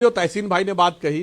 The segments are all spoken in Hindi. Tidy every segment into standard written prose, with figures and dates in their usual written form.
जो तहसीन भाई ने बात कही,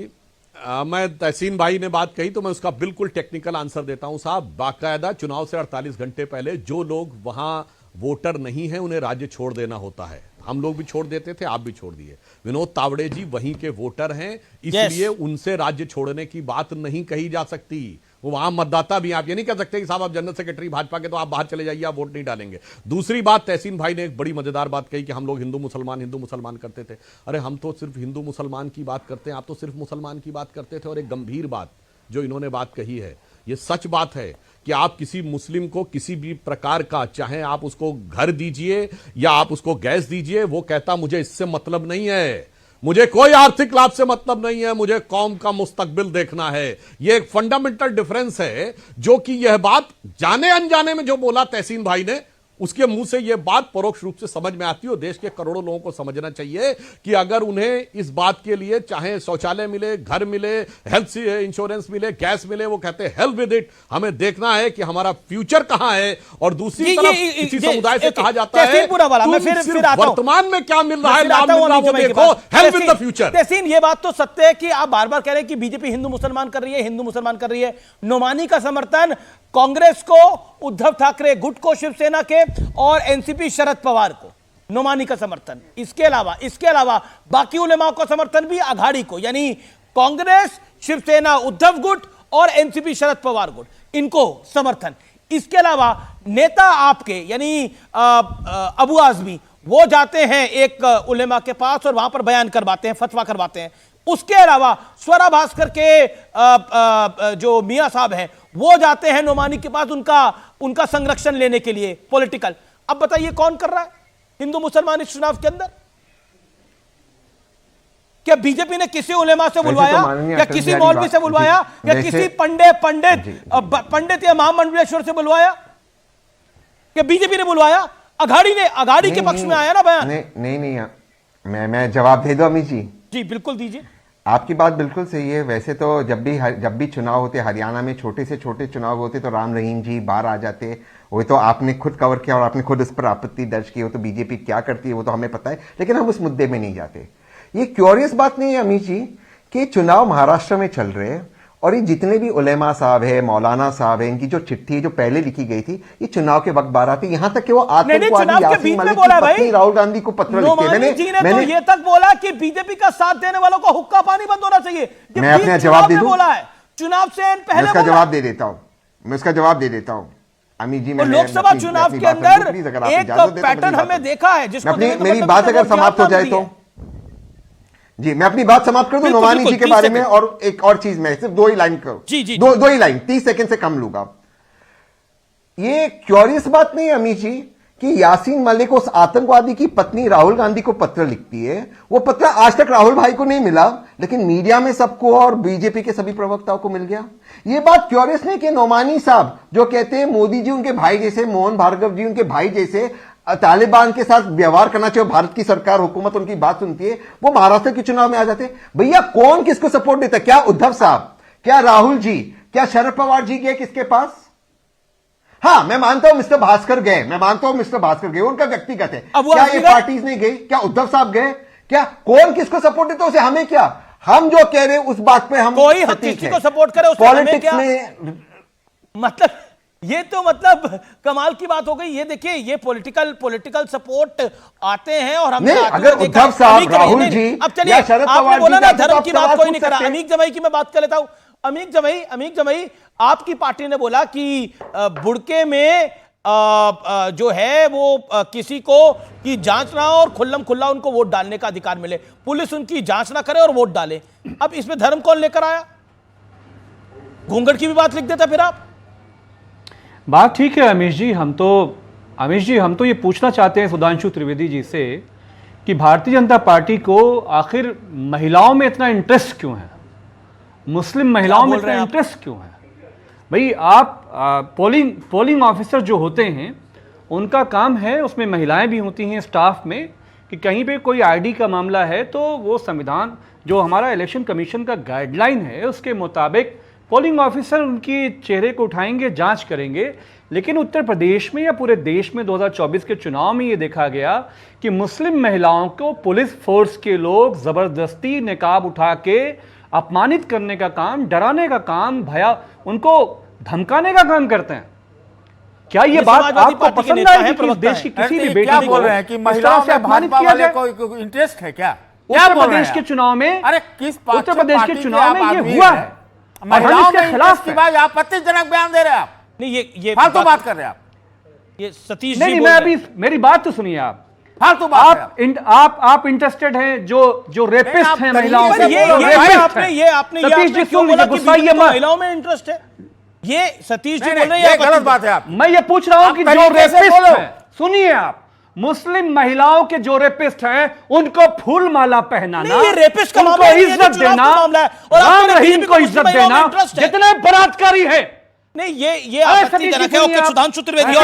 मैं तहसीन भाई ने बात कही तो मैं उसका बिल्कुल टेक्निकल आंसर देता हूं साहब। बाकायदा चुनाव से 48 घंटे पहले जो लोग वहां वोटर नहीं है उन्हें राज्य छोड़ देना होता है। हम लोग भी छोड़ देते थे, आप भी छोड़ दिए। विनोद तावड़े जी वहीं के वोटर हैं, इसलिए उनसे राज्य छोड़ने की बात नहीं कही जा सकती। वो वहां मतदाता भी, आप ये नहीं कह सकते कि साहब आप जनरल सेक्रेटरी भाजपा के तो आप बाहर चले जाइए, आप वोट नहीं डालेंगे। दूसरी बात, तहसीन भाई ने एक बड़ी मजेदार बात कही कि हम लोग हिंदू मुसलमान करते थे। अरे हम तो सिर्फ हिंदू मुसलमान की बात करते हैं, आप तो सिर्फ मुसलमान की बात करते थे। और एक गंभीर बात जो इन्होंने बात कही है, ये सच बात है कि आप किसी मुस्लिम को किसी भी प्रकार का, चाहे आप उसको घर दीजिए या आप उसको गैस दीजिए, वो कहता मुझे इससे मतलब नहीं है, मुझे कोई आर्थिक लाभ से मतलब नहीं है, मुझे कौम का मुस्तकबिल देखना है। यह एक फंडामेंटल डिफरेंस है, जो कि यह बात जाने अनजाने में जो बोला तहसीन भाई ने, उसके मुंह से यह बात परोक्ष रूप से समझ में आती है। और देश के करोड़ों लोगों को समझना चाहिए कि अगर उन्हें इस बात के लिए चाहे शौचालय मिले, घर मिले, हेल्थ इंश्योरेंस मिले, गैस मिले, वो कहते हैं हेल्प विद इट, हमें देखना है कि हमारा फ्यूचर कहां है। और दूसरी तरफ किसी समुदाय से कहा जाता है वर्तमान में क्या मिल रहा है, लाभ मिल रहा है, वो देखो, हेल्प विद द फ्यूचर। तहसीन, ये बात तो सत्य है कि आप बार बार कह रहे हैं कि बीजेपी हिंदू मुसलमान कर रही है, हिंदू मुसलमान कर रही है। नोमानी का समर्थन कांग्रेस को, उद्धव ठाकरे गुट को, शिवसेना के, और एनसीपी शरद पवार को नोमानी का समर्थन। इसके अलावा बाकी उलेमा को समर्थन भी अघाड़ी को, यानी कांग्रेस, शिवसेना, उद्धव गुट और एनसीपी शरद पवार गुट, इनको समर्थन। इसके अलावा नेता आपके यानी अबू आजमी, वो जाते हैं एक उलेमा के पास और वहां पर बयान करवाते हैं, फतवा करवाते हैं। उसके अलावा स्वरा भास्कर के जो मियां साहब हैं, वो जाते हैं नोमानी के पास उनका संरक्षण लेने के लिए, पॉलिटिकल। अब बताइए कौन कर रहा है हिंदू मुसलमान इस चुनाव के अंदर? क्या बीजेपी ने किसी उलेमा से बुलवाया, या किसी मौलवी से बुलवाया, या किसी पंडित या महामंडलेश्वर से बुलवाया? क्या बीजेपी ने बुलवाया? अघाड़ी के पक्ष में आया ना बयान। नहीं, मैं जवाब दे दूं अमित जी? जी बिल्कुल दीजिए। आपकी बात बिल्कुल सही है। वैसे तो जब भी चुनाव होते, हरियाणा में छोटे से छोटे चुनाव होते तो राम रहीम जी बाहर आ जाते। वो तो आपने खुद कवर किया और आपने खुद इस पर आपत्ति दर्ज की। वो तो बीजेपी क्या करती है वो तो हमें पता है, लेकिन हम उस मुद्दे में नहीं जाते। ये क्यूरियस बात नहीं है अमित जी कि चुनाव महाराष्ट्र में चल रहे हैं और ये जितने भी उलेमा साहब है, मौलाना साहब है, इनकी जो चिट्ठी जो पहले लिखी गई थी, ये चुनाव के वक्त बाहर आती। यहाँ तक कि वो आतंकवादी यासीन मलिक की पत्नी राहुल गांधी को पत्र लिखते हैं। मैंने तो ये तक बोला कि बीजेपी का साथ देने वालों को हुक्का पानी बंद होना चाहिए। मैं अपना जवाब दे दूं? बोला है चुनाव से पहले, मैं उसका जवाब दे देता हूं अमित जी। लोकसभा चुनाव के अंदर एक पैटर्न हमने देखा है, जिसको मेरी बात अगर समाप्त हो जाए तो जी, मैं अपनी बात समाप्त कर दूं नोमानी जी के बारे में। और एक और चीज, मैं सिर्फ 2 ही लाइन करूं, दो ही लाइन, 30 सेकंड से कम लूंगा। ये क्यूरियस बात नहीं है अमित जी कि यासीन मलिक उस आतंकवादी की पत्नी राहुल गांधी को पत्र लिखती है। वो पत्र आज तक राहुल भाई को नहीं मिला, लेकिन मीडिया में सबको और बीजेपी के सभी प्रवक्ताओं को मिल गया। ये बात क्यूरियस नहीं कि नोमानी साहब जो कहते हैं मोदी जी उनके भाई जैसे, मोहन भार्गव जी उनके भाई जैसे, तालिबान के साथ व्यवहार करना चाहिए, भारत की सरकार, हुकूमत उनकी बात सुनती है, वो महाराष्ट्र के चुनाव में आ जाते। भैया कौन किसको सपोर्ट देता है? क्या उद्धव साहब, क्या राहुल जी, क्या शरद पवार जी गए किसके पास? हाँ, मैं मानता हूं मिस्टर भास्कर गए, उनका व्यक्तिगत है। क्या ये पार्टीज नहीं गई? क्या उद्धव साहब गए? क्या कौन किसको सपोर्ट देता है उसे हमें क्या? हम जो कह रहे हैं उस बात पे हम कोई किसी को सपोर्ट करे उसे हमें क्या? मतलब ये तो कमाल की बात हो गई। ये देखिए, ये पॉलिटिकल सपोर्ट आते हैं और हमने अगर उद्धव साहब, राहुल जी, अब चलिए, आपने बोला ना धर्म की बात कोई नहीं करा। अमीक जमाई की मैं बात कर लेता हूं। अमीक जमाई, आपकी पार्टी ने बोला कि बुड़के में जो है वो किसी को की जांच ना हो और खुल्लम खुल्ला उनको वोट डालने का अधिकार मिले, पुलिस उनकी जांच ना करे और वोट डाले। अब इसमें धर्म कौन लेकर आया? घूंघट की भी बात लिख देता फिर आप। बात ठीक है अमीश जी, हम तो ये पूछना चाहते हैं सुधांशु त्रिवेदी जी से कि भारतीय जनता पार्टी को आखिर महिलाओं में इतना इंटरेस्ट क्यों है, मुस्लिम महिलाओं में इतना इंटरेस्ट क्यों है? भाई आप पोलिंग ऑफिसर जो होते हैं उनका काम है, उसमें महिलाएं भी होती हैं स्टाफ में, कि कहीं पे कोई आईडी का मामला है तो वो संविधान जो हमारा इलेक्शन कमीशन का गाइडलाइन है उसके मुताबिक पोलिंग ऑफिसर उनकी चेहरे को उठाएंगे, जांच करेंगे। लेकिन उत्तर प्रदेश में या पूरे देश में 2024 के चुनाव में यह देखा गया कि मुस्लिम महिलाओं को पुलिस फोर्स के लोग जबरदस्ती निकाब उठा के अपमानित करने का काम, डराने का काम, उनको धमकाने का काम करते हैं। क्या ये बात आपको पसंद है कि इस देश की किसी भी बेटी को बोल रहे हैं कि महिलाओं में भाजपा वाले को इंटरेस्ट है क्या? उत्तर प्रदेश के चुनाव में, अरे किस उत्तर प्रदेश के चुनाव में ये हुआ है और हम इसके खिलाफ हैं। आपत्तिजनक बयान दे रहे हैं आप। नहीं, ये फालतू बात कर रहे हैं आप। ये सतीश नहीं, जी मैं अभी मेरी बात तो सुनिए आप। फालतू बात आप इंटरेस्टेड हैं जो रेपिस्ट हैं महिलाओं पर से, आपने सतीश जी क्यों बोला कि महिलाओं में इंटरेस्ट है? ये सतीश जी बोल रहे हैं, गलत बात है। आप मैं ये पूछ रहा हूं कि जो रेपिस्ट हैं, सुनिए आप, मुस्लिम महिलाओं के जो रेपिस्ट हैं उनको फूल माला पहनाना, ये रेपिस्ट का उनको इज्जत देना, राम रहीम को इज्जत देना, जितने बलात्कारी है। नहीं, ये आपत्तिजनक है। ओके, सुधांशु त्रिवेदी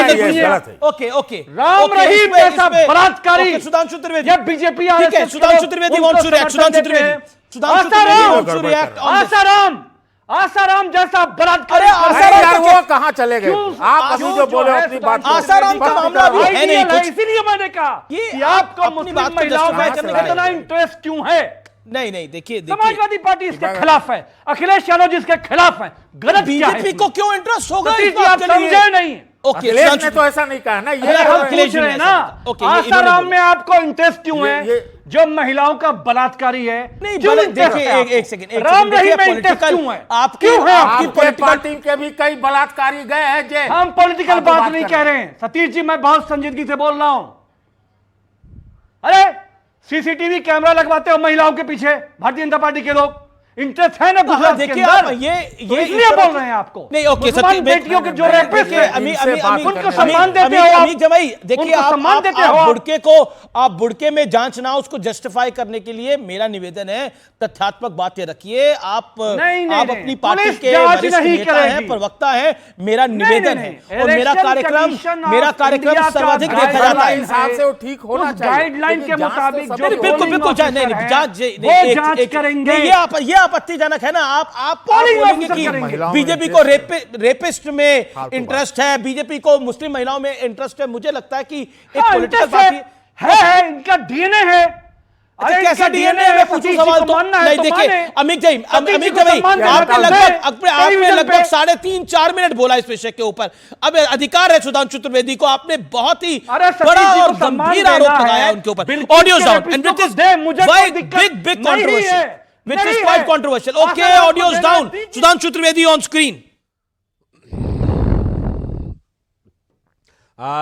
ओके, राम रहीम जैसा बलात्कारी, सुधांशु त्रिवेदी, ये BJP Sudhanshu Trivedi wants to react, Sudhanshu Trivedi Asaram जैसा बलात्कारी। यार वो कहां चले गए? आप अभी जो बोले अपनी बात, आसाराम का मामला भी है नहीं कुछ। इसीलिए मैंने कहा कि आपको मुस्लिम महिलाओं में इतना इंटरेस्ट क्यों है? नहीं, देखिए समाजवादी पार्टी इसके खिलाफ है, अखिलेश यादव जी इसके खिलाफ है। गलत बीजेपी को क्यों इंटरेस्ट होगा? आप समझे नहीं। अखिलेश ने तो ऐसा नहीं कहा ना। ये हम पूछ रहे हैं ना, आसाराम में आपको इंटरेस्ट क्यों है जो महिलाओं का बलात्कारी है? नहीं, देखिए एक सेकंड, राम रहीम में इंटरेस्ट क्यों है? आपकी पार्टी के भी कई बलात्कारी गए हैं। हम पॉलिटिकल बात नहीं कह रहे हैं सतीश जी, मैं बहुत संजीदगी से बोल रहा हूं। अरे सीसीटीवी कैमरा लगवाते हो महिलाओं के पीछे भारतीय जनता पार्टी के लोग, इंटरेस्ट है ना गुजरात के अंदर? ये इसलिए बोल रहे हैं आपको। नहीं, ओके, मुसलमान बेटियों के जो रेपिस्ट हैं उनको सम्मान देते हो आप। देखिए आप बुड़के में जांच ना, उसको जस्टिफाई करने के लिए मेरा निवेदन है, तथ्यात्मक बातें रखिए। आप अपनी पार्टी के वरिष्ठ नेता हैं, प्रवक्ता हैं, मेरा निवेदन है और मेरा कार्यक्रम सर्वाधिक देखा जाता है। हिसाब से वो ठीक होना चाहिए, गाइडलाइन के मुताबिक बिल्कुल जांच करेंगे। ये आपत्तिजनक है ना। आप बोलेंगे कि बीजेपी को रेपिस्ट में इंटरेस्ट है, बीजेपी को मुस्लिम महिलाओं में इंटरेस्ट है। मुझे लगता है कि एक पॉलिटिकल पार्टी है, इनका डीएनए है। अरे कैसा डीएनए है? मैं पूछूं सवाल तो नहीं। देखिए अमित भाई, आपने लगभग 3.5-4 मिनट बोला इस विषय के ऊपर। अब अधिकार है सुधांशु त्रिवेदी को, आपने बहुत ही बड़ा और गंभीर आरोप लगाया उनके ऊपर। Audios down and which is big controversial, which is quite controversial. Okay, audio's down. Sudhanshu Trivedi on screen.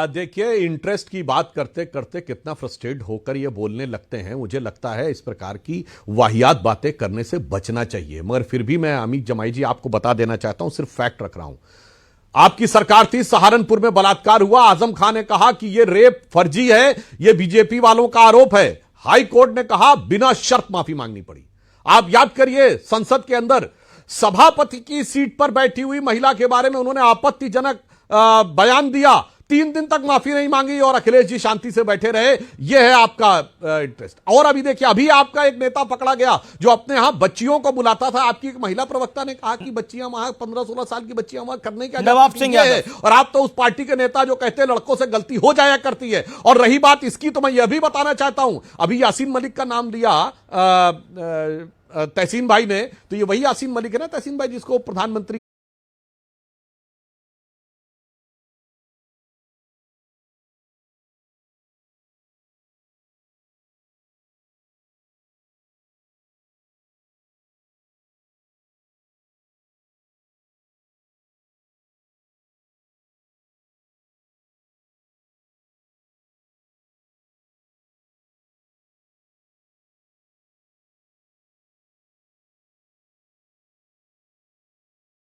देखिए, इंटरेस्ट की बात करते करते कितना फ्रस्ट्रेट होकर ये बोलने लगते हैं। मुझे लगता है इस प्रकार की वाहियात बातें करने से बचना चाहिए। मगर फिर भी मैं अमित जमाई जी आपको बता देना चाहता हूं, सिर्फ फैक्ट रख रहा हूं। आपकी सरकार थी, सहारनपुर में बलात्कार हुआ, आजम खान ने कहा कि यह रेप फर्जी है, यह बीजेपी वालों का आरोप है। हाई कोर्ट ने कहा बिना शर्त माफी मांगनी पड़ी। आप याद करिए, संसद के अंदर सभापति की सीट पर बैठी हुई महिला के बारे में उन्होंने आपत्तिजनक बयान दिया, 3 दिन तक माफी नहीं मांगी और अखिलेश जी शांति से बैठे रहे। यह है आपका इंटरेस्ट। और अभी देखिए, अभी आपका एक नेता पकड़ा गया जो अपने यहां बच्चियों को बुलाता था। आपकी एक महिला प्रवक्ता ने कहा कि बच्चियां वहां 15-16 साल की बच्चियां वहां करने क्या, नवाब सिंह है। और आप तो उस पार्टी के नेता जो कहते हैं लड़कों से गलती हो जाया करती है। और रही बात इसकी, तो मैं यह भी बताना चाहता हूं, अभी यासीन मलिक का नाम लिया तहसीन भाई ने, तो ये वही यासीन मलिक है ना, तहसीन भाई जिसको प्रधानमंत्री